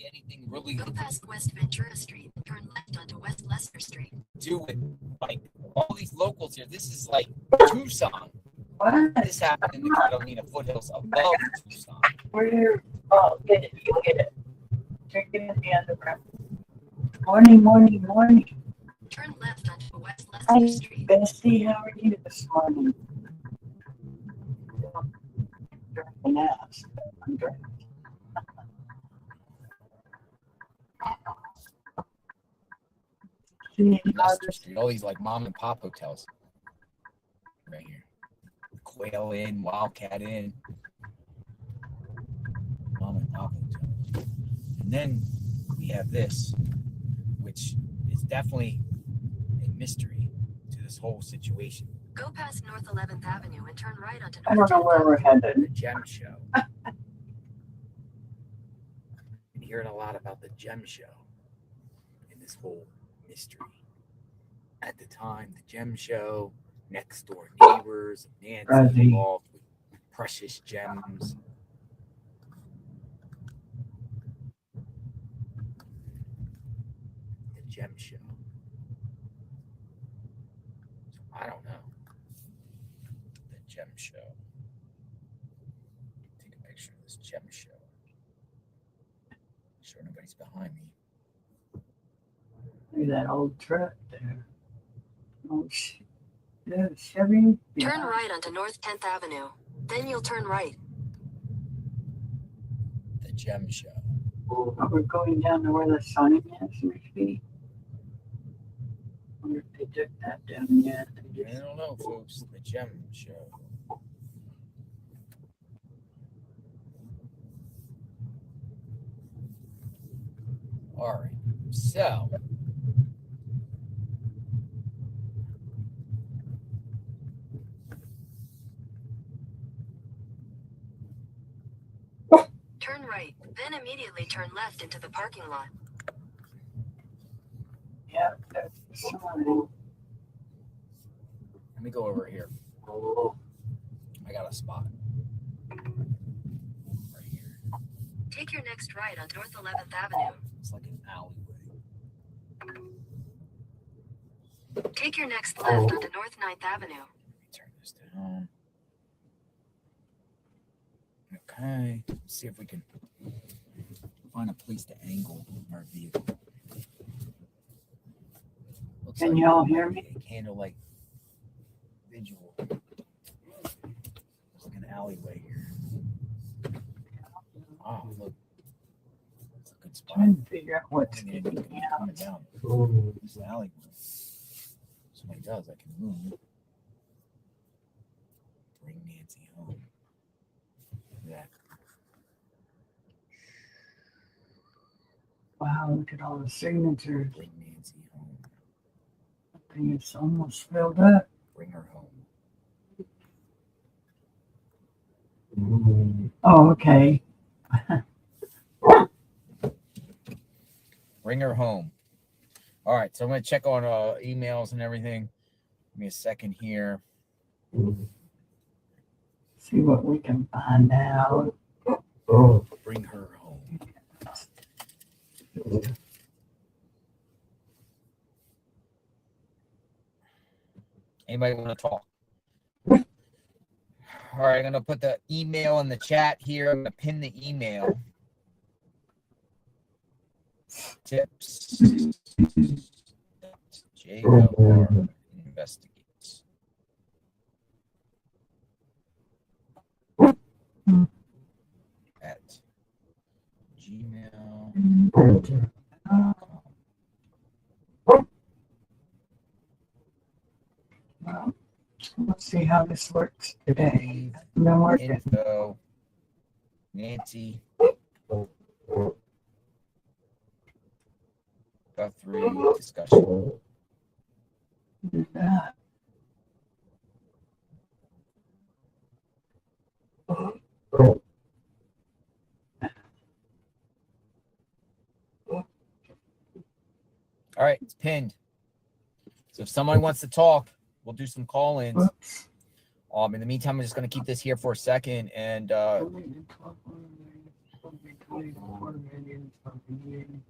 anything really. Go past West Ventura Street, turn left onto West Leicester Street. Do with like all these locals here. This is like Tucson. What? This happened in the Catalina foothills above Tucson. Where? Oh, get it. You get it. Drink it in the underground. Morning, morning, morning. Turn left onto West Hi, Leicester Street. Bestie. How are you this morning? Drinking ass. I'm drinking. Leicester Street, all these like mom and pop hotels right here. Quail Inn, Wildcat Inn, mom and pop hotels. And then we have this, which is definitely a mystery to this whole situation. Go past North 11th Avenue and turn right onto I North don't know where we're The headed. Gem Show. Been hearing a lot about the Gem Show and this whole mystery. At the time, the Gem Show, next door neighbors, Nancy Rosie. involved with precious gems. The Gem Show. So I don't know. The Gem Show. Take a picture of this Gem Show. Sure nobody's behind me. Look at that old truck there. Oh, yeah, Chevy. Yeah. Turn right onto North 10th Avenue. Then you'll turn right. The Gem Show. Oh, we're going down to where the sign is, maybe. Wonder if they took that down yet. I don't know, folks. The Gem Show. All right. So. Turn right, then immediately turn left into the parking lot. Yeah, that's the sign. Let me go over here. I got a spot. Right here. Take your next right on North 11th Avenue. It's like an alleyway. Take your next left onto North 9th Avenue. Let me turn this down. Okay. Let's see if we can find a place to angle our vehicle. Looks Can like y'all hear me? a candlelight visual. It's like an alleyway here. Oh, look. That's a good spot. Trying to figure out what's Coming getting me out. down. This is the alleyway. So what he does, I can move. Bring Nancy home. Yeah. Wow, look at all the signatures. Bring Nancy home. I think it's almost filled up. Bring her home. Oh, okay. Bring her home. All right, so I'm going to check on emails and everything. Give me a second here. See what we can find out. Bring her home. Anybody want to talk? All right, I'm going to put the email in the chat here. I'm going to pin the email. Tips. JLR investigates. At gmail.com. Well, let's see how this works today. No working. Info. Nancy. Guthrie discussion. Do that. All right, it's pinned. So if someone wants to talk, we'll do some call-ins. Whoops. In the meantime, I'm just going to keep this here for a second. And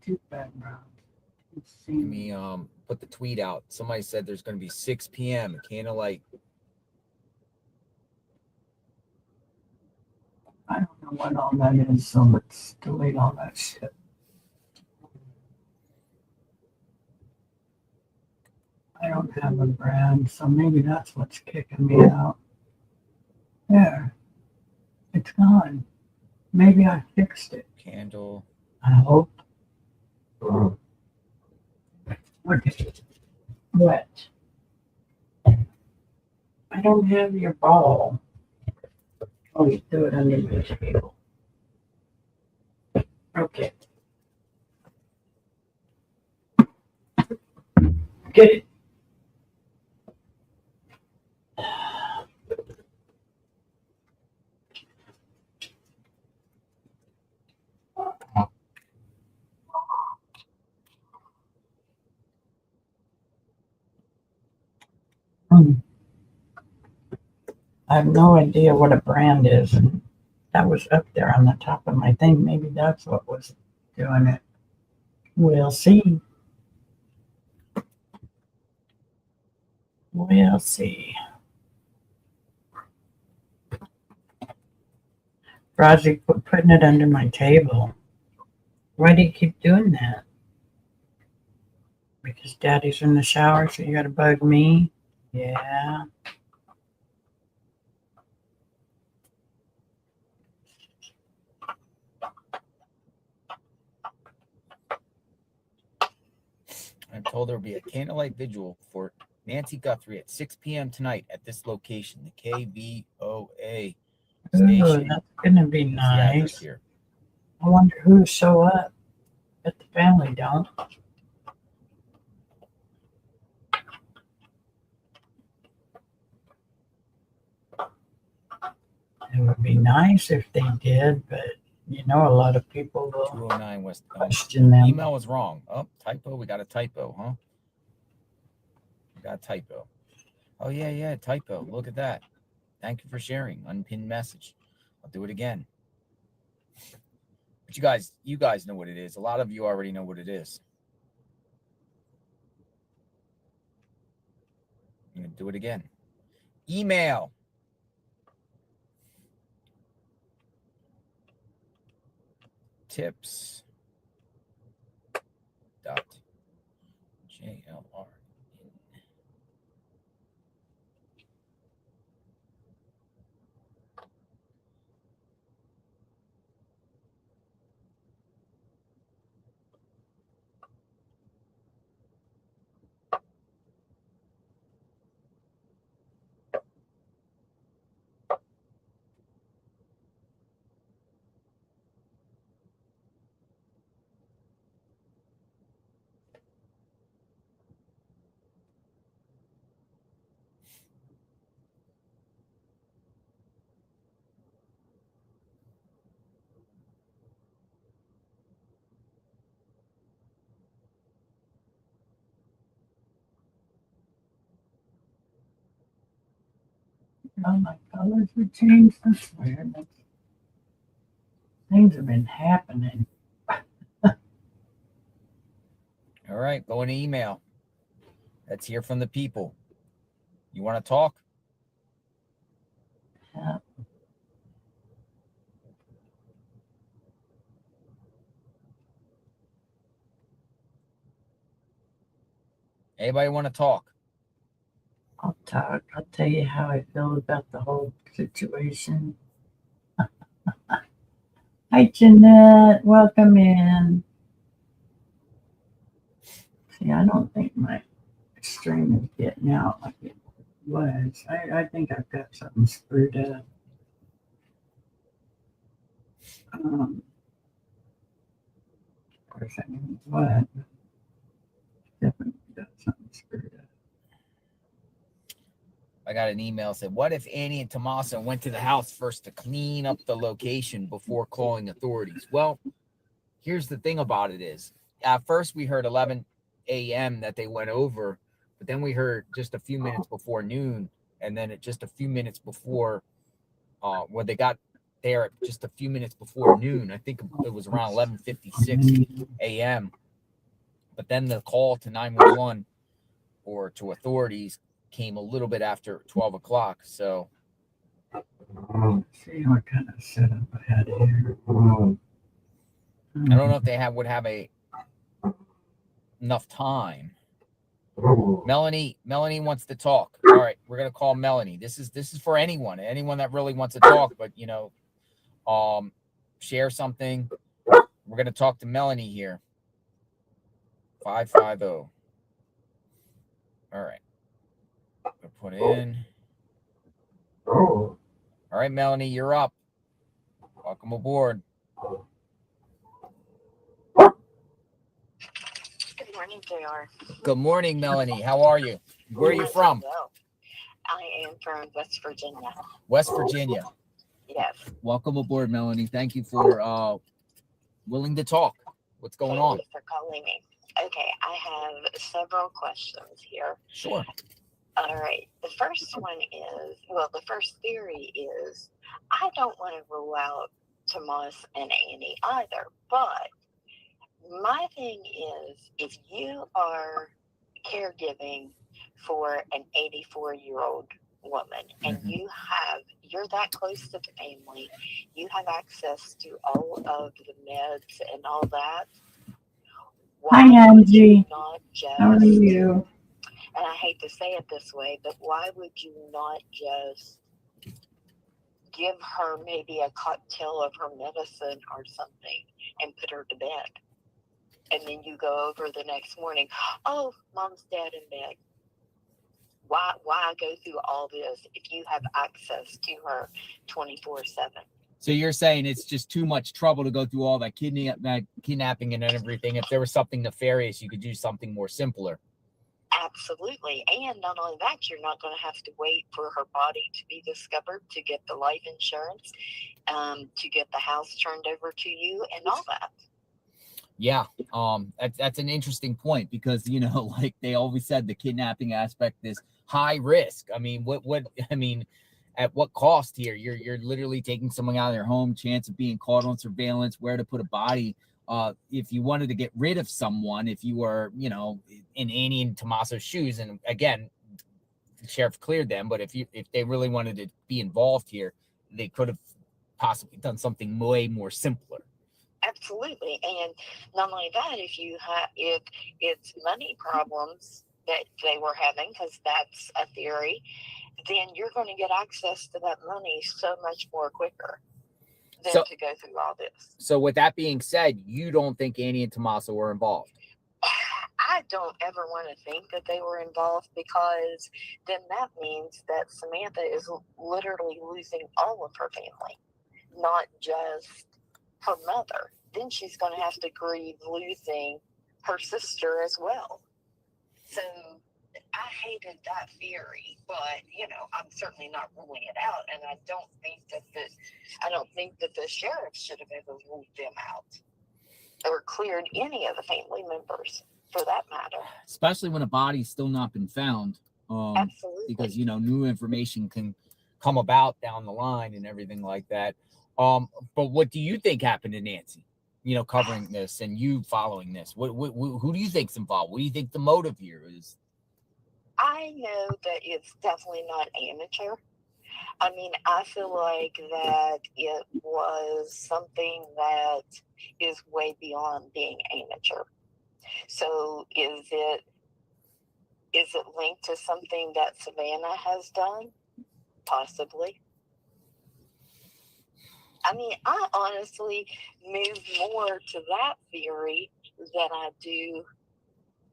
Two backgrounds. Let me put the tweet out. Somebody said there's going to be 6 p.m. candlelight. I don't know what all that is, so let's delete all that shit. I don't have a brand, so maybe that's what's kicking me out. There. It's gone. Maybe I fixed it. Candle. I hope. Okay. What? I don't have your ball. Oh, you threw it under the table. Okay. Get it. I have no idea what a brand is, and that was up there on the top of my thing. Maybe that's what was doing it. We'll see. We'll see. Rosie putting it under my table. Why do you keep doing that? Because Daddy's in the shower, so you gotta bug me? Yeah. I'm told there will be a candlelight vigil for Nancy Guthrie at 6 p.m. tonight at this location, the KVOA Ooh, station. that's gonna be Here's the address nice. here. I wonder who show up. But the family don't. It would be nice if they did, but you know, a lot of people will 209 West. question them. Email was wrong. Oh, typo. We got a typo, huh? We got a typo. Oh, yeah, typo. Look at that. Thank you for sharing. Unpinned message. I'll do it again. But you guys know what it is. A lot of you already know what it is. I'm going to do it again. Email. Tips. JLR. Oh, my colors would change. That's weird. Things have been happening. All right, go into email. Let's hear from the people. You want to talk? Yeah. Anybody want to talk? I'll talk. I'll tell you how I feel about the whole situation. Hi, Jeanette. Welcome in. See, I don't think my stream is getting out like it was. I think I've got something screwed up. Of course, I mean, what? Definitely got something screwed up. I got an email that said, what if Annie and Tommaso went to the house first to clean up the location before calling authorities? Well, here's the thing about it is, at first we heard 11 a.m. that they went over, but then we heard just a few minutes before noon, and then just a few minutes before when they got there just a few minutes before noon. I think it was around 11:56 a.m. But then the call to 911 or to authorities came a little bit after 12 o'clock. So Let's see what kind of setup I had here. I don't know if they would have enough time. Melanie wants to talk. All right, we're gonna call Melanie. This is for anyone that really wants to talk, but share something. We're gonna talk to Melanie here. 550. All right, we'll put it in. All right, Melanie, you're up. Welcome aboard. Good morning, JR. Good morning, Melanie. How are you? Where are you from? Well, I am from West Virginia. West Virginia. Yes. Welcome aboard, Melanie. Thank you for willing to talk. What's going on? Thank you for calling me. Okay, I have several questions here. Sure. All right. The first one is, the first theory is, I don't want to rule out Tomas and Annie either, but my thing is, if you are caregiving for an 84-year-old woman and you're that close to the family, you have access to all of the meds and all that. Hi, Angie. Not How are you? And I hate to say it this way, but why would you not just give her maybe a cocktail of her medicine or something and put her to bed? And then you go over the next morning, oh, mom's dead in bed. Why go through all this if you have access to her 24/7? So you're saying it's just too much trouble to go through all that kidnapping and everything. If there was something nefarious, you could do something more simpler. Absolutely. And not only that, you're not going to have to wait for her body to be discovered to get the life insurance, to get the house turned over to you and all that. Yeah, that's an interesting point because like they always said, the kidnapping aspect is high risk. I mean, at what cost here? You're literally taking someone out of their home, chance of being caught on surveillance, where to put a body. If you wanted to get rid of someone, if you were in Annie and Tommaso's shoes, and again, the sheriff cleared them, but if they really wanted to be involved here, they could have possibly done something way more simpler. Absolutely. And not only that, if it's money problems that they were having, because that's a theory, then you're going to get access to that money so much more quicker than to go through all this. So with that being said, you don't think Annie and Tommaso were involved? I don't ever want to think that they were involved, because then that means that Samantha is literally losing all of her family, not just her mother. Then she's going to have to grieve losing her sister as well. So I hated that theory, but I'm certainly not ruling it out, and I don't think that the sheriff should have ever ruled them out or cleared any of the family members, for that matter. Especially when a body's still not been found. Absolutely. Because new information can come about down the line and everything like that. But what do you think happened to Nancy? Covering this and you following this. Who do you think's involved? What do you think the motive here is? I know that it's definitely not amateur. I mean, I feel like that it was something that is way beyond being amateur. So is it linked to something that Savannah has done? Possibly. I mean, I honestly move more to that theory than I do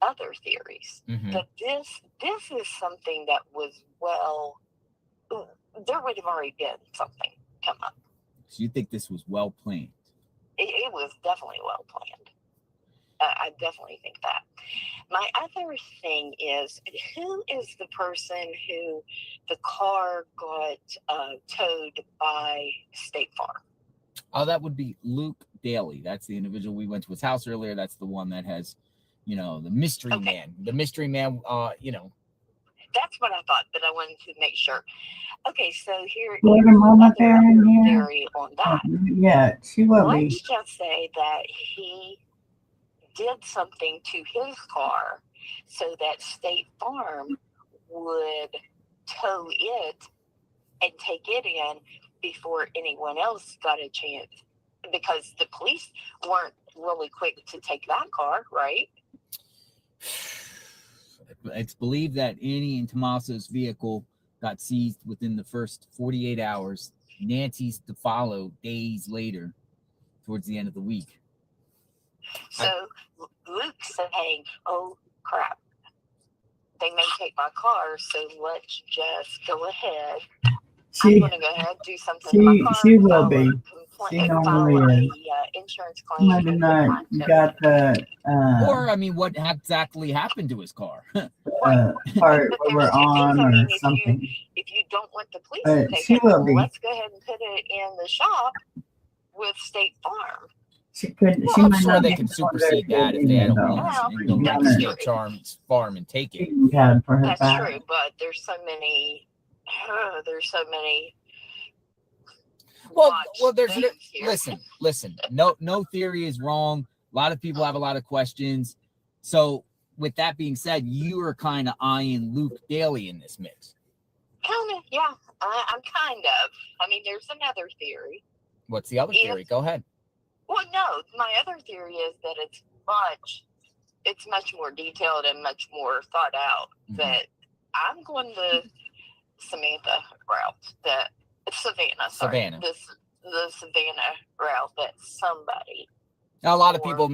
other theories. Mm-hmm. But this is something that was there would have already been something come up. So you think this was well planned? It was definitely well planned. I definitely think that. My other thing is, who is the person who the car got towed by State Farm? Oh, that would be Luke Daly. That's the individual we went to his house earlier. That's the one that has, the mystery man. The mystery man, That's what I thought, but I wanted to make sure. Okay, so here Was here's Mama Bear in another here? theory on that. Yeah, she will be. Let's just say that he did something to his car so that State Farm would tow it and take it in before anyone else got a chance, because the police weren't really quick to take that car, right? It's believed that Annie and Tommaso's vehicle got seized within the first 48 hours. Nancy's to follow days later, towards the end of the week. So Luke's saying, oh crap, they may take my car, so let's just go ahead. I'm going to go ahead and do something to my car. She will be. She file normally is. a insurance claim. Might have not got the Or, I mean, what exactly happened to his car? part But we're there's two things. on I or mean, something. if you don't want the police to take She it, will be. let's go ahead and put it in the shop with State Farm. She could. Well, She I'm might sure not they be can able to supersede do that if they had a it, though. warrant and go Yeah, to that's State Farm and take it. She got it for her That's back. true, but there's so many. Well, watch there's things here. listen. No theory is wrong. A lot of people have a lot of questions. So, with that being said, you are kind of eyeing Luke Daly in this mix. Kind of, yeah. I'm kind of. I mean, there's another theory. What's the other theory? Go ahead. Well, no, my other theory is that it's much more detailed and much more thought out. Mhm. That I'm going the Samantha route. That Savannah. Sorry, Savannah. The Savannah route. That somebody. Now, a lot of people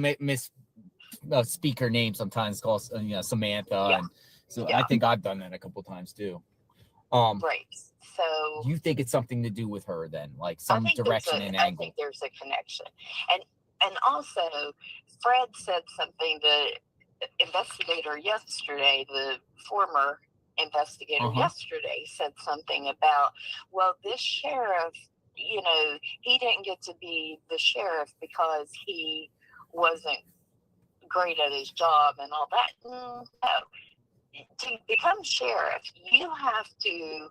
speak her name sometimes, call Samantha, Yeah. and so Yeah. I think I've done that a couple times too. Right. So You think it's something to do with her then, like I some think direction and I angle? think there's a connection, and also Fred said something. The investigator yesterday, the former investigator yesterday, said something about, well, this sheriff, he didn't get to be the sheriff because he wasn't great at his job and all that. No. To become sheriff, you have to.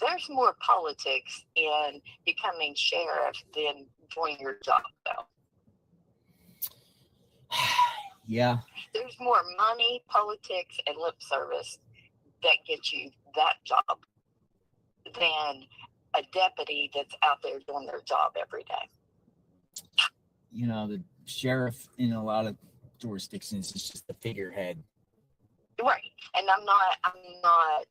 There's more politics in becoming sheriff than doing your job, though. Yeah. There's more money, politics, and lip service that gets you that job than a deputy that's out there doing their job every day. The sheriff in a lot of jurisdictions is just the figurehead. Right. And I'm not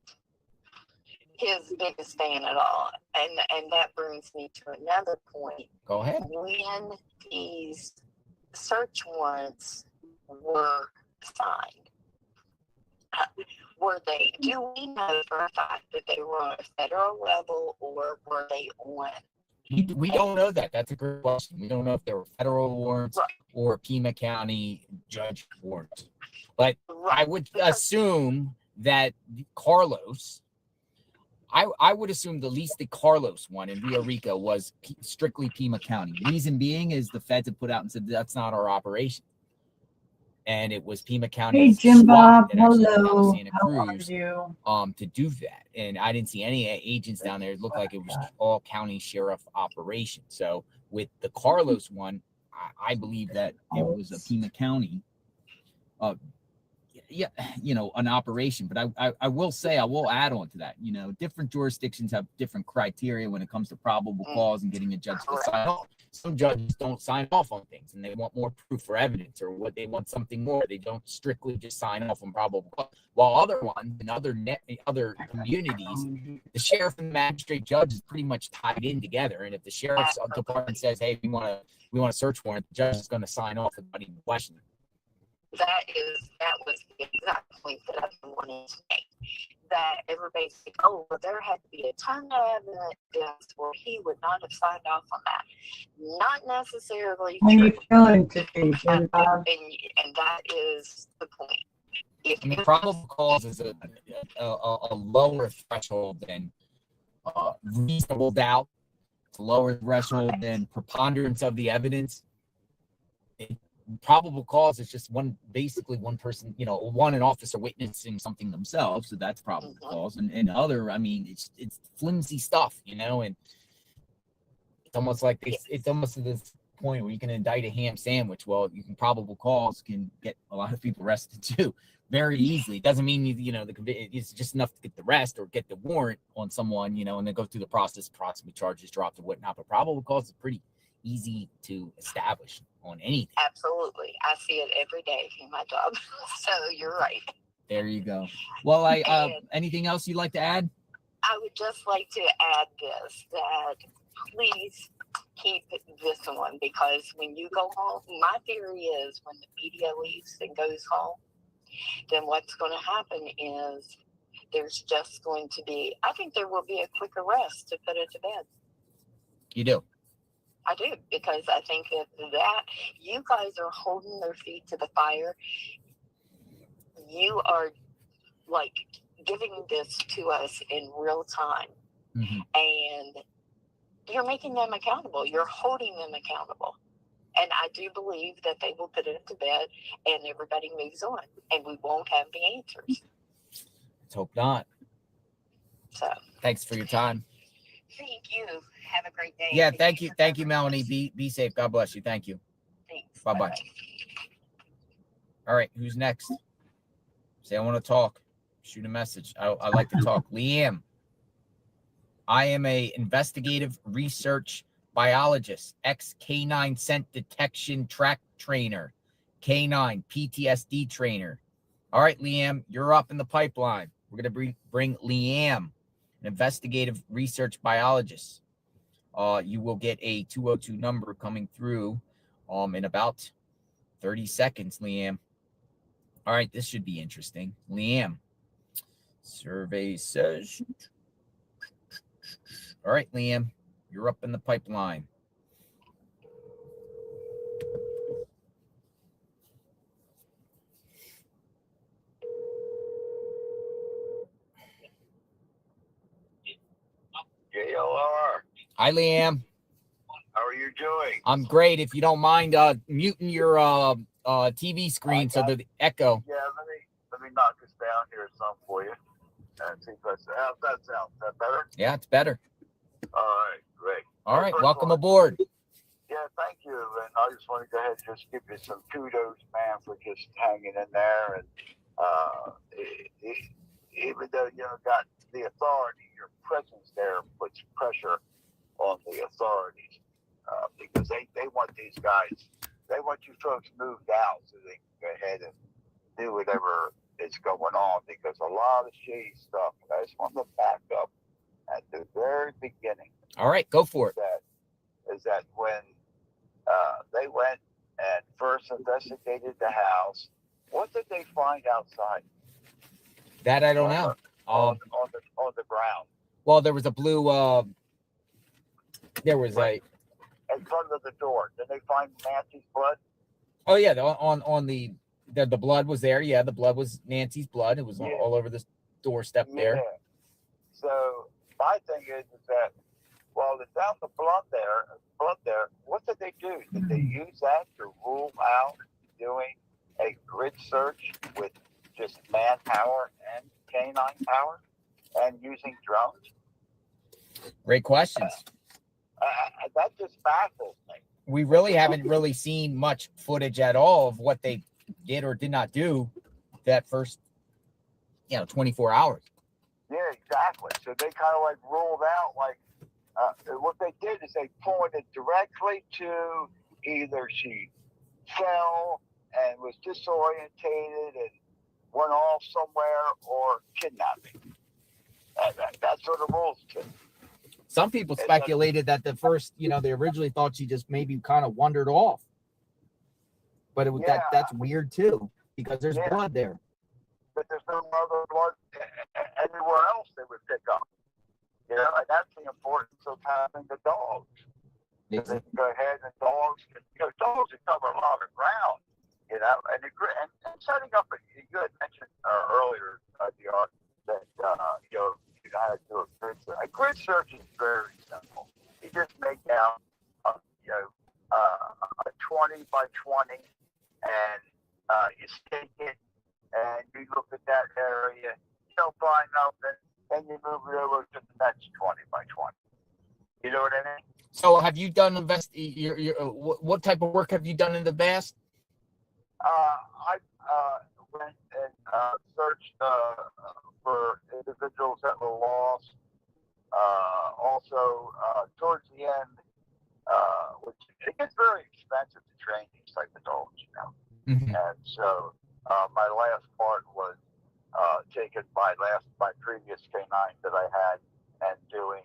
his biggest fan at all. And that brings me to another point. Go ahead. When these search warrants were signed, do we know for a fact that they were on a federal level, or were they on? We don't know that. That's a great question. We don't know if they were federal warrants or Pima County judge warrants. But I would assume that Carlos, I would assume at least the Carlos one in Rio Rico was strictly Pima County. Reason being is the feds have put out and said that's not our operation. And it was Pima County. Hey, Jim Bob, that actually went down to hello. Santa How are Cruz, you? to do that. And I didn't see any agents down there. It looked like it was all county sheriff operation. So with the Carlos one, I believe that it was a Pima County, an operation. But I will say, I will add on to that, different jurisdictions have different criteria when it comes to probable cause and getting a judge to sign off. Some judges don't sign off on things and they want more proof or evidence, or what they want something more. They don't strictly just sign off on probable cause. While other ones in other communities, the sheriff and the magistrate judge is pretty much tied in together. And if the sheriff's department says, hey, we want a search warrant, the judge is going to sign off without even questioning. That was the exact point that I've been wanting to make. That everybody's like, oh, well, there had to be a ton of evidence where he would not have signed off on that. Not necessarily How true. you feeling today, Jim Bob? And that is the point. Probable cause is a lower threshold than reasonable doubt. It's a lower threshold than preponderance of the evidence. probable cause is just basically one person, an officer witnessing something themselves. So that's probable cause. And other, I mean, it's flimsy stuff, and it's almost like it's almost to this point where you can indict a ham sandwich. Well, you can probable cause can get a lot of people arrested too, very easily. It doesn't mean it's just enough to get the arrest or get the warrant on someone, and then go through the process, proximate charges dropped or whatnot. But probable cause is pretty easy to establish on anything. Absolutely. I see it every day in my job. So you're right. There you go. Well, anything else you'd like to add? I would just like to add this, that please keep this one, because when you go home, my theory is when the media leaves and goes home, then what's going to happen is there's just going to be, I think there will be a quick arrest to put it to bed. You do? I do, because I think that you guys are holding their feet to the fire. You are like giving this to us in real time, and you're making them accountable. You're holding them accountable. And I do believe that they will put it to bed and everybody moves on and we won't have the answers. Let's hope not. So thanks for your time. Thank you. Have a great day. Yeah, thank you. Thank you, Melanie. Be safe. God bless you. Thank you. Thanks. Bye-bye. All right, who's next? Say I want to talk. Shoot a message. I like to talk. Liam. I am a investigative research biologist, ex-canine scent detection track trainer, canine PTSD trainer. All right, Liam, you're up in the pipeline. We're going to bring Liam, an investigative research biologist. You will get a 202 number coming through in about 30 seconds, Liam. All right, this should be interesting. Liam, survey says... All right, Liam, you're up in the pipeline. JLR. Hi, Liam. How are you doing? I'm great. If you don't mind muting your TV screen so the echo. Yeah, let me knock this down here some for you. And see if that's how's that sound? Is that better? Yeah, it's better. All right, great. All right, welcome aboard. Yeah, thank you. And I just want to go ahead and just give you some kudos, man, for just hanging in there. And even though you got the authority, your presence there puts pressure on the authorities because they want these guys, they want you folks moved out so they can go ahead and do whatever is going on, because a lot of shady stuff. And I just want to back up at the very beginning. All right, go for it. Is that when they went and first investigated the house, what did they find outside? That I don't know. On the ground. Well, there was a blue. There was a in front of the door. Did they find Nancy's blood? Oh yeah, on the blood was there. Yeah, the blood was Nancy's blood. It was all over the doorstep there. So my thing is that while they found the blood there, what did they do? Did they use that to rule out doing a grid search with just manpower and canine power and using drones? Great questions. That just baffles me. We really haven't seen much footage at all of what they did or did not do that first, 24 hours. Yeah, exactly. So they kind of ruled out what they did is they pointed directly to either she fell and was disorientated and went off somewhere or kidnapping. That's what the rules do. Some people speculated that the first, they originally thought she just maybe kind of wandered off. But that's weird too, because there's blood there. But there's no other blood anywhere else they would pick up. And that's the importance of having the dogs. They can go ahead and dogs can cover a lot of ground, and setting up you had mentioned earlier, DR, that you got to do a grid search. A grid search is very simple. You just make out a 20 by 20 and you stake it, and you look at that area, you don't find nothing, and you move it over to the next 20 by 20. You know what I mean? So have you done what type of work have you done in the past? I went and searched for individuals that were lost. Also, towards the end, which it gets very expensive to train these type of dogs, you know. Mm-hmm. And so my last part was taking my previous canine that I had and doing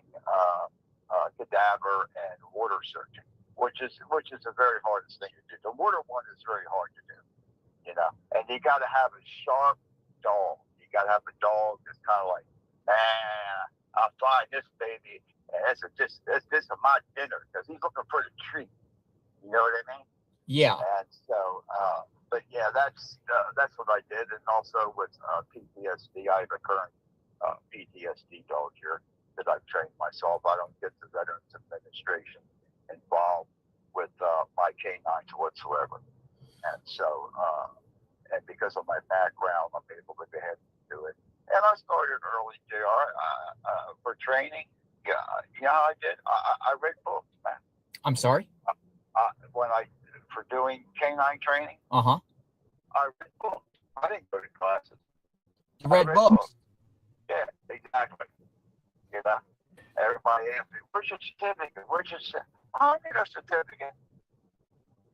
cadaver and water searching, which is the very hardest thing to do. The water one is very hard to do, you know. And you got to have a sharp dog. You got to have a dog that's kind of like, I'll find this baby, and this is my dinner, because he's looking for the treat. You know what I mean? Yeah. And so, but yeah, that's what I did. And also with PTSD, I have a current PTSD dog here that I've trained myself. I don't get the Veterans Administration involved with my canines whatsoever. And so, and because of my background, I'm able to go ahead and do it. And I started early, JR, for training. Yeah, you know how I did? I read books, man. I'm sorry? For doing canine training, Uh-huh. I read books. I didn't go to classes. You read books? Yeah, exactly. You know, everybody asked me, "Where's your certificate? Where's your I need a certificate."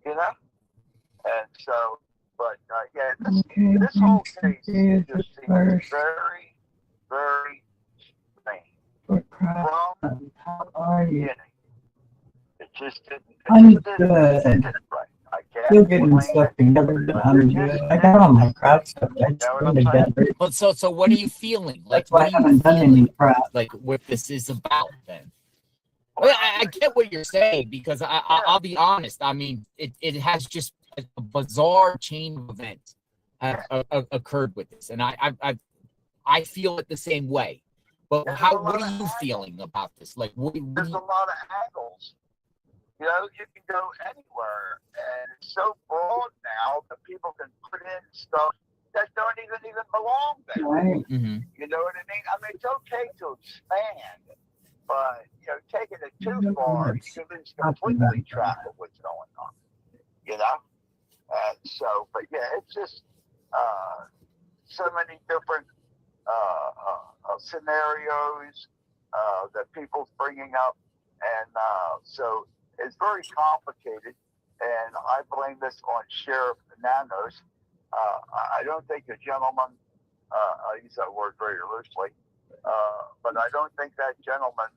You know, and so, but yeah, this whole case just seems very, very strange. From How are the you? beginning, it just didn't. I'm It good. didn't right. I can't Still getting blame stuff it. together, but I'm good. I got all my crap stuff that's You know what still I'm saying? together. But so what are you feeling? Like, That's why what I are you haven't done any feeling? crap. Like, what this is about then? I get what you're saying, because I'll be honest. I mean, it has just a bizarre chain of events have occurred with this, and I feel it the same way. But what are you feeling about this? Like, there's a lot of angles. You know, you can go anywhere, and it's so broad now that people can put in stuff that don't even belong there. Right. Mm-hmm. You know what I mean? I mean, it's okay to expand, but you know, taking it too far, you can lose completely track of what's going on. You know, and so, but yeah, it's just so many different scenarios that people's bringing up, and so it's very complicated. And I blame this on Sheriff Nanos. I don't think the gentleman, I use that word very loosely, but I don't think that gentleman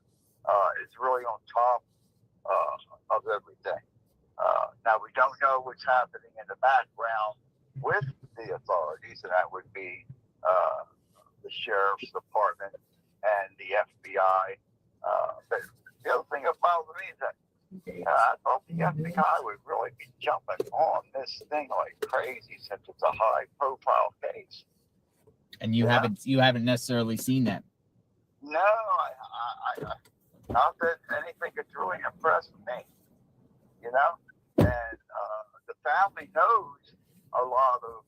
is really on top of everything. Now, we don't know what's happening in the background with the authorities, and that would be the Sheriff's Department and the FBI. But the other thing about me is that I thought the FBI would really be jumping on this thing like crazy, since it's a high-profile case. And you haven't necessarily seen that. No, I not that anything that's really impressed me. You know, and the family knows a lot of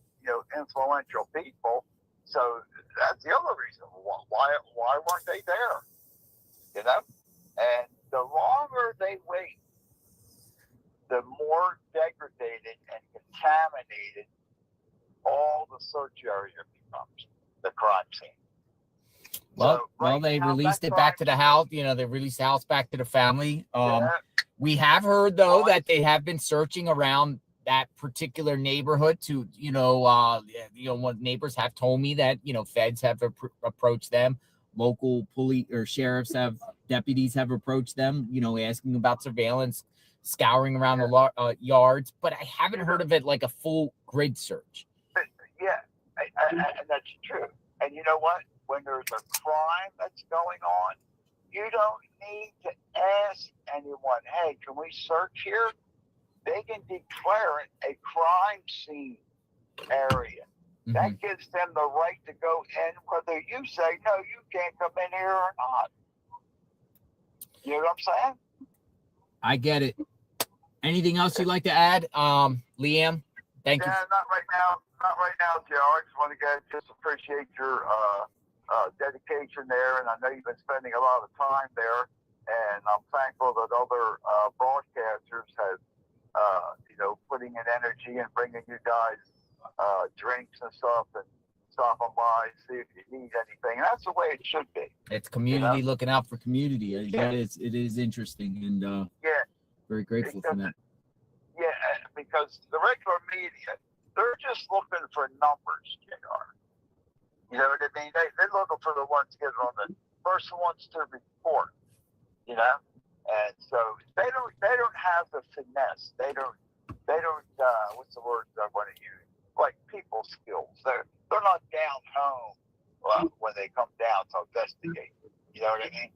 influential people, so that's the other reason why weren't they there? You know, and the longer they wait, the more degraded and contaminated all the search area becomes, the crime scene. Well, they released it back to the house. You know, they released the house back to the family. We have heard, though, that they have been searching around that particular neighborhood to, what neighbors have told me that, feds have approached them. Local police or deputies have approached them, asking about surveillance, scouring around the yards. But I haven't heard of it like a full grid search. Yeah, and that's true. And you know what? When there's a crime that's going on, you don't need to ask anyone, hey, can we search here? They can declare it a crime scene area. Mm-hmm. That gives them the right to go in, whether you say, no, you can't come in here or not. You know what I'm saying? I get it. Anything else you'd like to add, Leanne? Thank you. Yeah, not right now. Not right now, JR. I just want to just appreciate your dedication there, and I know you've been spending a lot of time there, and I'm thankful that other broadcasters have, putting in energy and bringing you guys drinks and stuff, and stopping by, see if you need anything. And that's the way it should be. It's community looking out for community. It is interesting, and very grateful for that. Yeah, because the regular media, they're just looking for numbers, JR. You know what I mean? They're looking for the ones getting on the first ones to report. You know, and so they don't have the finesse. They don't. What's the word I want to use? Like people skills. They're not down home when they come down to investigate. You know what I mean?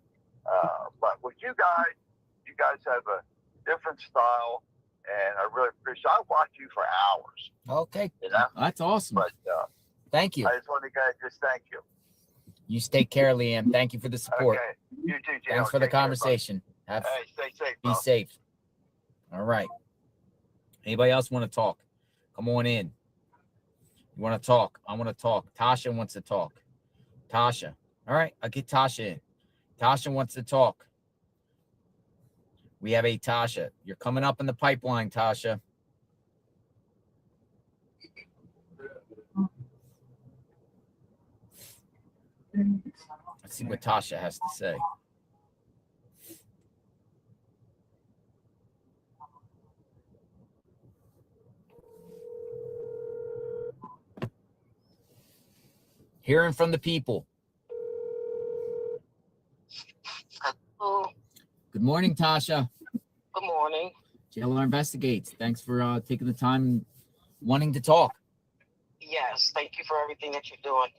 But with you guys have a different style, and I really appreciate. I watch you for hours. Okay, You know, that's awesome. but thank you. I just want to just thank you. You take care, Liam. Thank you for the support. Okay, you too, Jay. Thanks for the conversation. Hey, stay safe. Be bro. safe. All right. Anybody else want to talk? Come on in. You want to talk? I want to talk. Tasha wants to talk. Tasha. All right. I'll get Tasha in. Tasha wants to talk. We have a Tasha. You're coming up in the pipeline, Tasha. Let's see what Tasha has to say. Hearing from the people. Hello. Good morning, Tasha. Good morning. JLR Investigates. Thanks for taking the time and wanting to talk. Yes, thank you for everything that you're doing.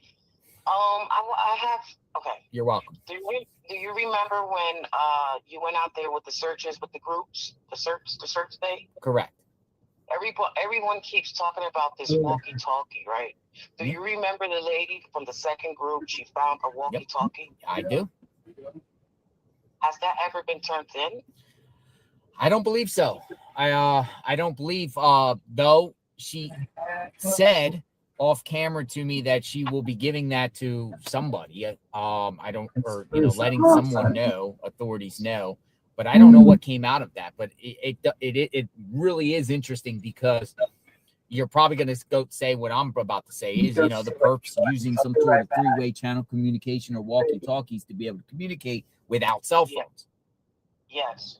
I have. Okay. You're welcome. Do you remember when you went out there with the searches with the groups, the search day? Correct. Everyone keeps talking about this walkie-talkie, right? Do you remember the lady from the second group? She found a walkie-talkie. I do. Has that ever been turned in? I don't believe so. I don't believe though she said off camera to me that she will be giving that to somebody. I don't, or letting someone know, authorities know, but I don't know what came out of that. But it really is interesting because you're probably going to go say what I'm about to say is, the perps using some sort of three-way channel communication or walkie-talkies to be able to communicate without cell phones. Yes.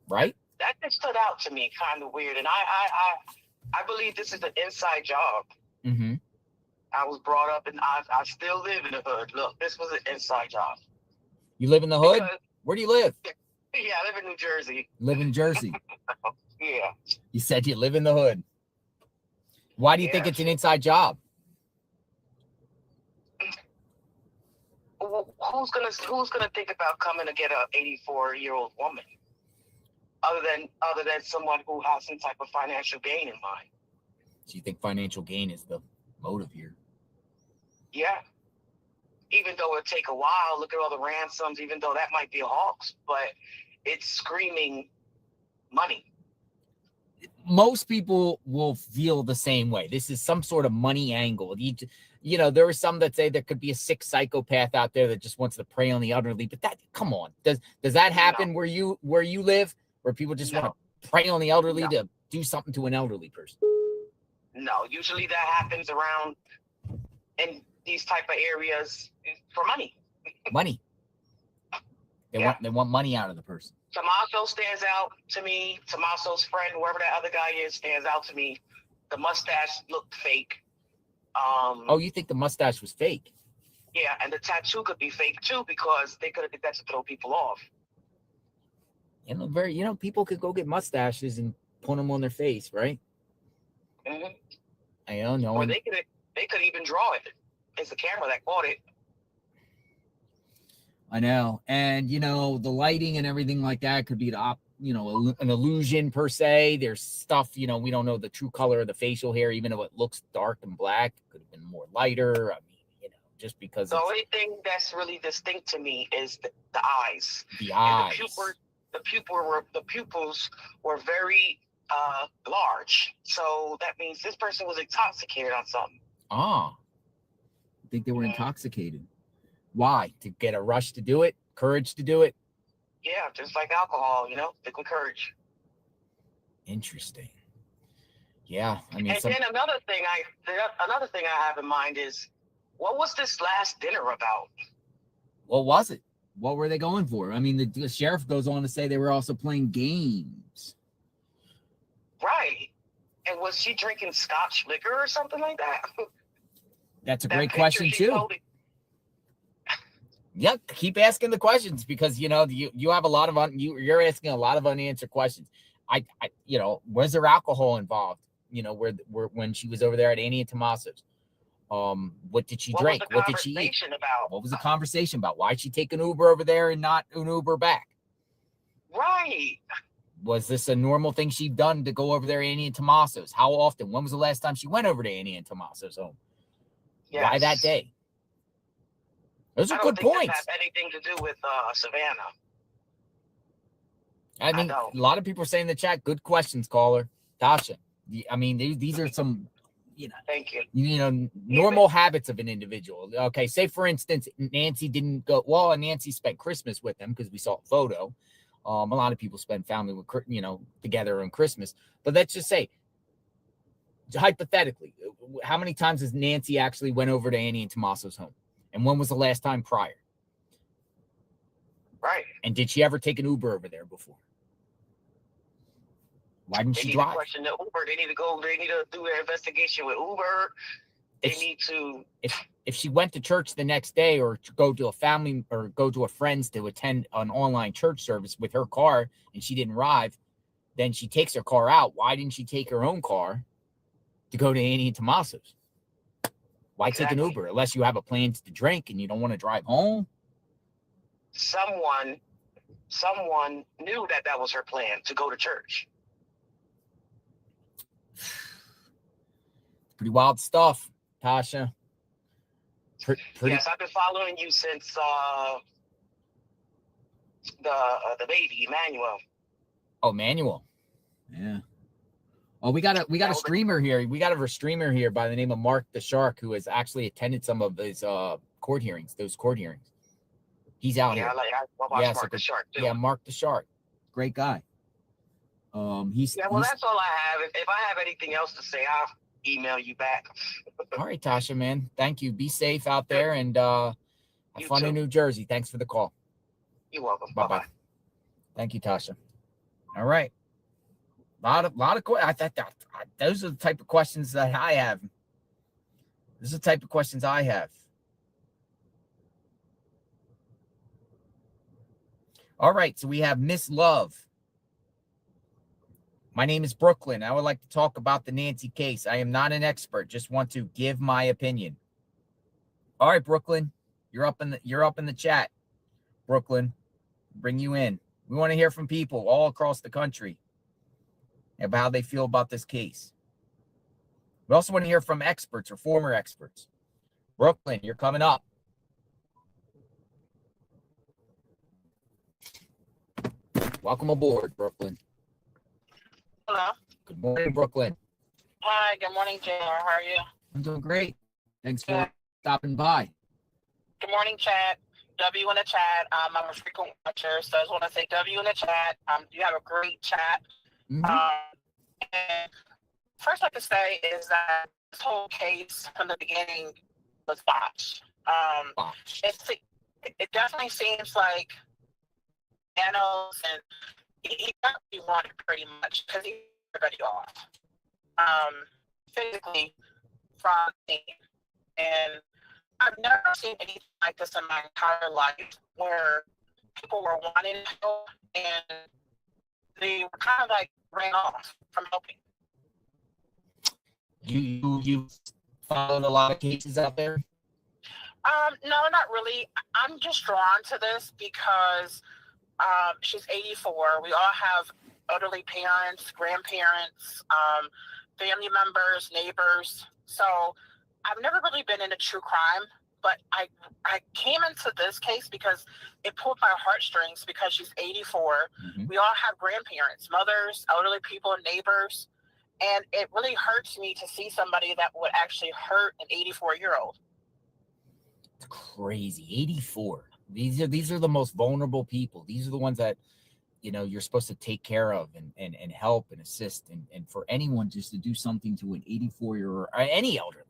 Right? That just stood out to me kind of weird. And I believe this is an inside job. Mm-hmm. I was brought up and I still live in the hood. Look, this was an inside job. You live in the hood? Because, where do you live? Yeah, I live in New Jersey. Live in Jersey. Yeah. You said you live in the hood. Why do you think it's an inside job? Who's gonna think about coming to get a 84-year-old woman, other than someone who has some type of financial gain in mind? So you think financial gain is the motive here? Yeah. Even though it take a while, look at all the ransoms. Even though that might be a hoax, but it's screaming money. Most people will feel the same way. This is some sort of money angle. There are some that say there could be a sick psychopath out there that just wants to prey on the elderly. But come on, does that happen where you live, where people just want to prey on the elderly to do something to an elderly person? No, usually that happens around in these type of areas for money. Money. They want money out of the person. Tommaso stands out to me. Tommaso's friend, whoever that other guy is, stands out to me. The mustache looked fake. You think the mustache was fake? Yeah, and the tattoo could be fake too because they could have did that to throw people off. People could go get mustaches and put them on their face, right? Mm-hmm. I don't know. Or they could even draw it. It's the camera that caught it. I know. And, the lighting and everything like that could be an illusion per se. There's stuff, we don't know the true color of the facial hair, even though it looks dark and black. It could have been more lighter. I mean, just because the only thing that's really distinct to me is the eyes. The eyes. And the pupils were very large. So that means this person was intoxicated on something. I think they were intoxicated. Why? To get a rush to do it? Courage to do it? Yeah, just like alcohol, liquid courage. Interesting. Yeah, I mean, and then another thing I have in mind is, what was this last dinner about? what was it? What were they going for? I mean, the sheriff goes on to say they were also playing games. Right. And was she drinking Scotch liquor or something like that? That's a great question too. Yep, keep asking the questions, because you have a lot of you're asking a lot of unanswered questions. I was there alcohol involved? Where when she was over there at Annie and Tommaso's? What did she drink? What did she eat? What was the conversation about? Why did she take an Uber over there and not an Uber back? Right. Was this a normal thing she'd done to go over there, Annie and Tommaso's? How often? When was the last time she went over to Annie and Tommaso's home? Yes. Why that day? Those are good points. That have anything to do with Savannah. I mean, a lot of people are saying in the chat, good questions, caller. Tasha. I mean, these are some, thank you. Normal habits of an individual. Okay, say for instance, Nancy didn't go. Well, Nancy spent Christmas with them because we saw a photo. A lot of people spend family with, together on Christmas. But let's just say, hypothetically, how many times has Nancy actually went over to Annie and Tommaso's home? And when was the last time prior? Right. And did she ever take an Uber over there before? Why didn't she drive? They need to question the Uber. They need to go. They need to do their investigation with Uber. They need to. If she went to church the next day, or to go to a family or go to a friend's to attend an online church service with her car, and she didn't arrive, then she takes her car out. Why didn't she take her own car to go to Annie and Tommaso's? Why take an Uber unless you have a plan to drink and you don't want to drive home? Someone knew that was her plan, to go to church. Pretty wild stuff, Tasha. Yes, I've been following you since the baby, Emmanuel. Oh, Manuel. Yeah. Oh, we got a streamer here. We got a streamer here by the name of Mark the Shark, who has actually attended some of his court hearings. He's out here. I Mark the Shark too. Yeah, Mark the Shark. Great guy. that's all I have. If I have anything else to say, I'll email you back. All right, Tasha, man. Thank you. Be safe out there, and have fun in New Jersey. Thanks for the call. You're welcome. Bye-bye. Thank you, Tasha. All right. Lot of I thought those are the type of questions that I have. This is the type of questions I have. All right, so we have Miss Love. My name is Brooklyn. I would like to talk about the Nancy case. I am not an expert, just want to give my opinion. All right, Brooklyn, you're up in the chat. Brooklyn, bring you in. We want to hear from people all across the country about how they feel about this case. We also want to hear from experts or former experts. Brooklyn, you're coming up. Welcome aboard, Brooklyn. Hello. Good morning, Brooklyn. Hi, good morning, JR. How are you? I'm doing great. Thanks for stopping by. Good morning, chat. W in the chat. I'm a frequent watcher, so I just want to say W in the chat. You have a great chat. Mm-hmm. And first I could say is that this whole case from the beginning was botched. It definitely seems like Thanos, and he got what he wanted pretty much, because he got everybody off. Physically from the scene. And I've never seen anything like this in my entire life, where people were wanting help and they were kind of like ran off from helping. You followed a lot of cases out there? No, not really. I'm just drawn to this because she's 84. We all have elderly parents, grandparents, family members, neighbors. So I've never really been into true crime but I came into this case because it pulled my heartstrings because she's 84. Mm-hmm. We all have grandparents, mothers, elderly people, neighbors, and it really hurts me to see somebody that would actually hurt an 84-year-old. It's crazy. 84. These are the most vulnerable people. These are the ones that, you know, you're supposed to take care of and help and assist. And for anyone just to do something to an 84-year-old or any elderly.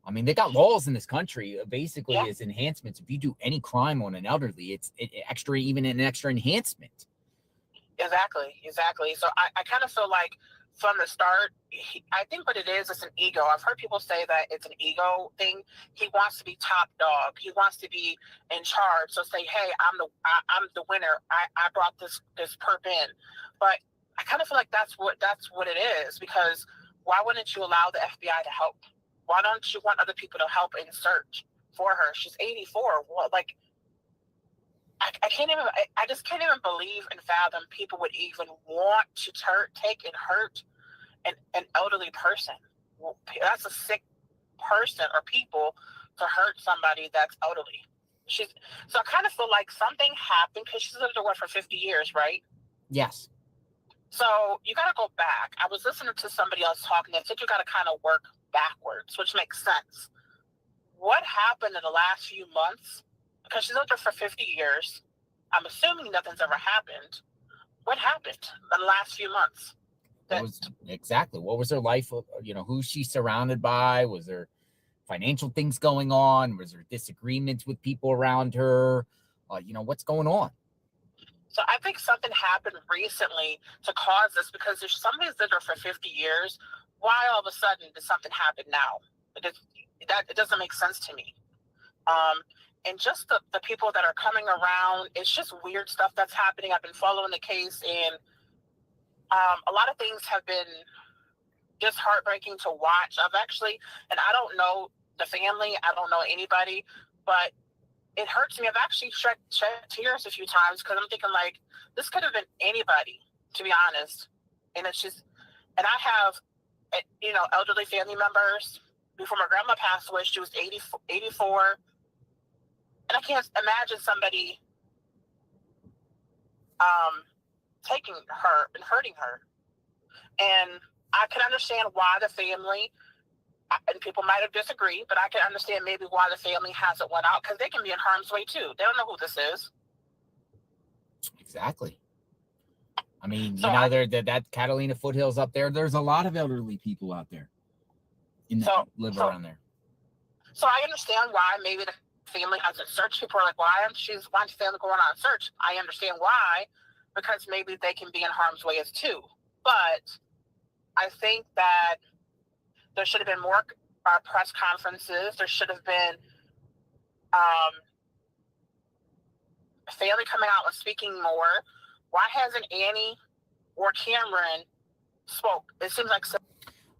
I mean, they got laws in this country basically as enhancements. If you do any crime on an elderly, it's even an extra enhancement. Exactly. So I kind of feel like from the start, I think what it is an ego. I've heard people say that it's an ego thing. He wants to be top dog. He wants to be in charge. So say, hey, I'm the winner. I brought this perp in. But I kind of feel like that's what it is, because why wouldn't you allow the FBI to help? Why don't you want other people to help and search for her? She's 84. What, like, I can't even. I just can't even believe and fathom people would even want to take and hurt an elderly person. That's a sick person or people to hurt somebody that's elderly. So I kind of feel like something happened because she's lived for 50 years, right? Yes. So you got to go back. I was listening to somebody else talking. They said you got to kind of work backwards, which makes sense. What happened in the last few months? Because she's lived there for 50 years. I'm assuming nothing's ever happened. What happened in the last few months? What was her life? You know, who's she surrounded by? Was there financial things going on? Was there disagreements with people around her? You know, what's going on? So I think something happened recently to cause this, because if somebody's lived there for 50 years, why all of a sudden did something happen now? It doesn't make sense to me. And just the people that are coming around, it's just weird stuff that's happening. I've been following the case, and a lot of things have been just heartbreaking to watch. And I don't know the family, I don't know anybody, but it hurts me. I've actually shed tears a few times because I'm thinking, like, this could have been anybody, to be honest. And it's just, and I have, you know, elderly family members. Before my grandma passed away, she was 84. And I can't imagine somebody taking her and hurting her. And I can understand why the family, and people might have disagreed, but I can understand maybe why the family hasn't went out, because they can be in harm's way too. They don't know who this is. Exactly. I mean, so you know, that Catalina foothills up there, there's a lot of elderly people out there live around there. So I understand why maybe the family hasn't searched. People are like, why is family going on a search? I understand why, because maybe they can be in harm's way as too. But I think that there should have been more press conferences. There should have been family coming out and speaking more. Why hasn't Annie or Cameron spoke? It seems like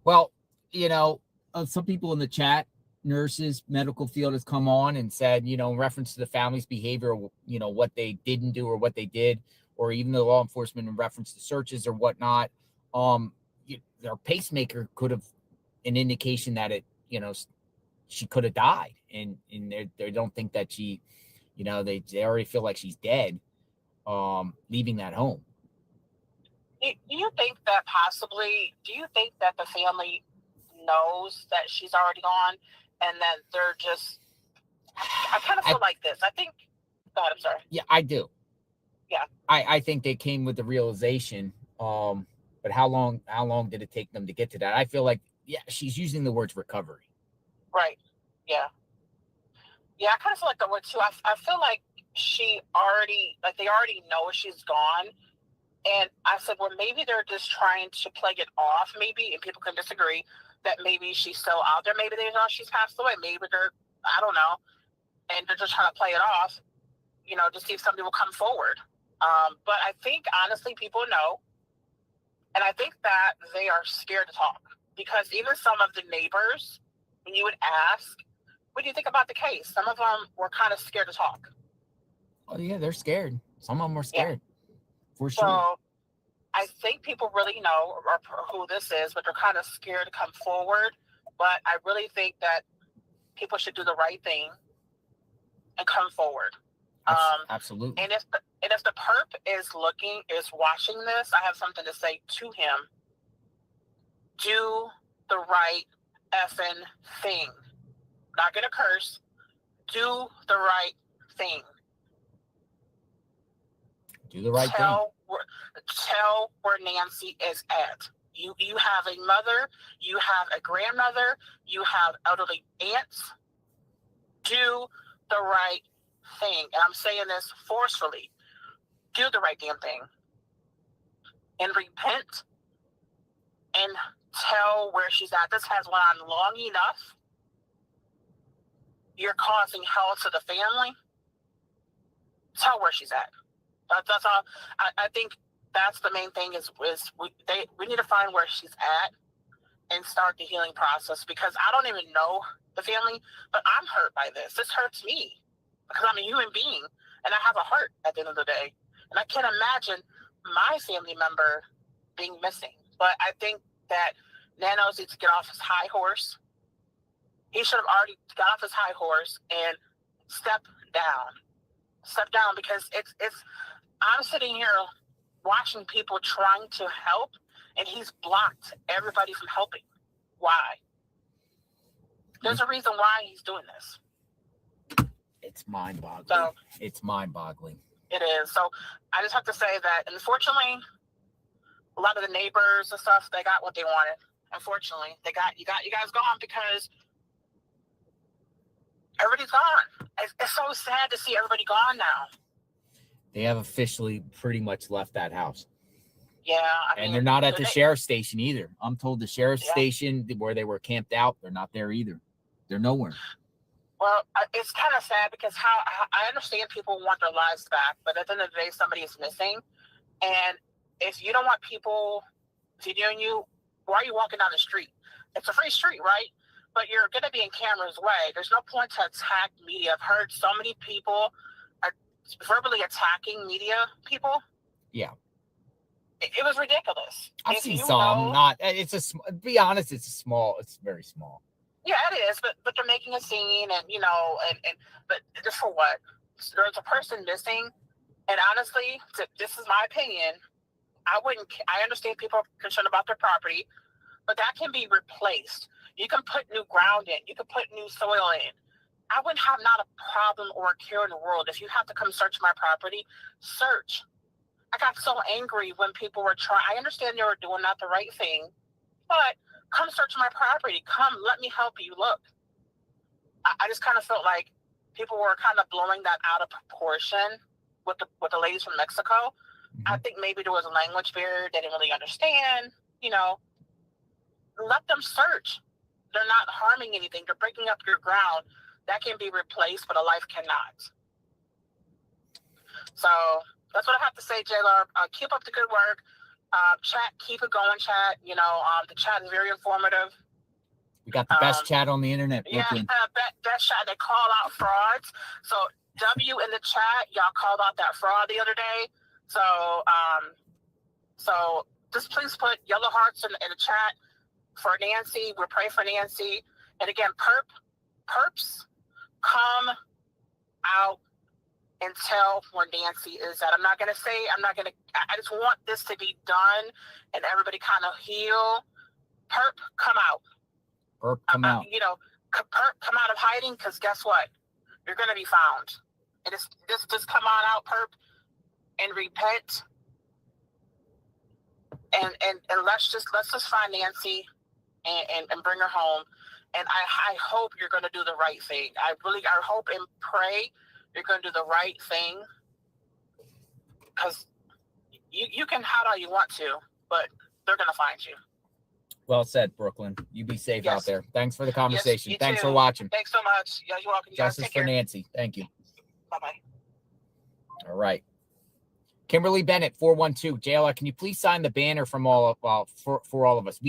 well, you know, some people in the chat, nurses, medical field, has come on and said, you know, in reference to the family's behavior, you know, what they didn't do or what they did, or even the law enforcement in reference to searches or whatnot. Their pacemaker could have an indication that she could have died, and they don't think that she, you know, they already feel like she's dead, leaving that home. Do you think that the family knows that she's already gone, and that they're just, I kind of feel like this. I think, God, I'm sorry. Yeah, I do. Yeah. I think they came with the realization, but how long did it take them to get to that? I feel like, yeah, she's using the words recovery. Right. Yeah. Yeah, I kind of feel like the word too. I feel like they already know she's gone. And I said, well, maybe they're just trying to play it off, maybe, and people can disagree, that maybe she's still out there. Maybe they know she's passed away. Maybe I don't know. And they're just trying to play it off, you know, to see if somebody will come forward. But I think, honestly, people know. And I think that they are scared to talk, because even some of the neighbors, when you would ask, what do you think about the case? Some of them were kind of scared to talk. Oh, yeah, they're scared. Some of them were scared. Yeah. For sure. So I think people really know who this is, but they're kind of scared to come forward. But I really think that people should do the right thing and come forward. Absolutely. And if the perp is watching this, I have something to say to him. Do the right effing thing. Not gonna curse. Do the right thing. Do the right thing. Tell where Nancy is at. You have a mother, you have a grandmother, you have elderly aunts. Do the right thing. And I'm saying this forcefully. Do the right damn thing. And repent and tell where she's at. This has went on long enough. You're causing hell to the family. Tell where she's at. That's all. I think that's the main thing is we need to find where she's at and start the healing process, because I don't even know the family, but I'm hurt by this. This hurts me because I'm a human being and I have a heart at the end of the day. And I can't imagine my family member being missing. But I think that Nanos needs to get off his high horse. He should have already got off his high horse and step down. Step down, because it's I'm sitting here watching people trying to help, and he's blocked everybody from helping. Why? There's a reason why he's doing this. It's mind-boggling. So, it's mind-boggling. It is. So I just have to say that, unfortunately, a lot of the neighbors and stuff, they got what they wanted. Unfortunately, you guys gone because everybody's gone. It's so sad to see everybody gone now. They have officially pretty much left that house. Yeah, I mean, and they're not at the sheriff's station either. I'm told the sheriff's station where they were camped out, they're not there either. They're nowhere. Well, it's kind of sad because how I understand people want their lives back, but at the end of the day, somebody is missing. And if you don't want people videoing you, why are you walking down the street? It's a free street, right? But you're going to be in camera's way. There's no point to attack media. I've heard so many people are verbally attacking media people. Yeah. It was ridiculous. I've seen some. Be honest, it's very small. Yeah, it is, but they're making a scene, and but just for what? There's a person missing, and honestly, this is my opinion. I understand people are concerned about their property, but that can be replaced. You can put new ground in. You can put new soil in. I wouldn't have not a problem or a care in the world if you have to come search my property. Search. I got so angry when people were trying. I understand they were doing not the right thing, but come search my property. Come, let me help you. Look, I just kind of felt like people were kind of blowing that out of proportion with the ladies from Mexico. Mm-hmm. I think maybe there was a language barrier. They didn't really understand. Let them search. They're not harming anything. They're breaking up your ground. That can be replaced, but a life cannot. So that's what I have to say, J-Lar. Keep up the good work. Chat, keep it going, chat. The chat is very informative. We got the best chat on the internet. Brooklyn. Yeah, best chat. They call out frauds. So W in the chat, y'all called out that fraud the other day. So just please put yellow hearts in the chat for Nancy. We'll pray for Nancy. And again, perps, come out and tell where Nancy is at. I just want this to be done and everybody kind of heal. Perp, come out. Perp, come out. Perp, come out of hiding, because guess what? You're going to be found. And just come on out, perp, and repent. And let's just find Nancy and bring her home. And I hope you're going to do the right thing. I hope and pray you're going to do the right thing, because you can hide all you want to, but they're going to find you. Well said, Brooklyn. You be safe out there. Thanks for the conversation. Yes, Thanks too. for watching. Thanks so much. Yeah, you're welcome. Justice for Nancy. Thank you. Bye-bye. All right. Kimberly Bennett, 412. JLR, can you please sign the banner from for all of us?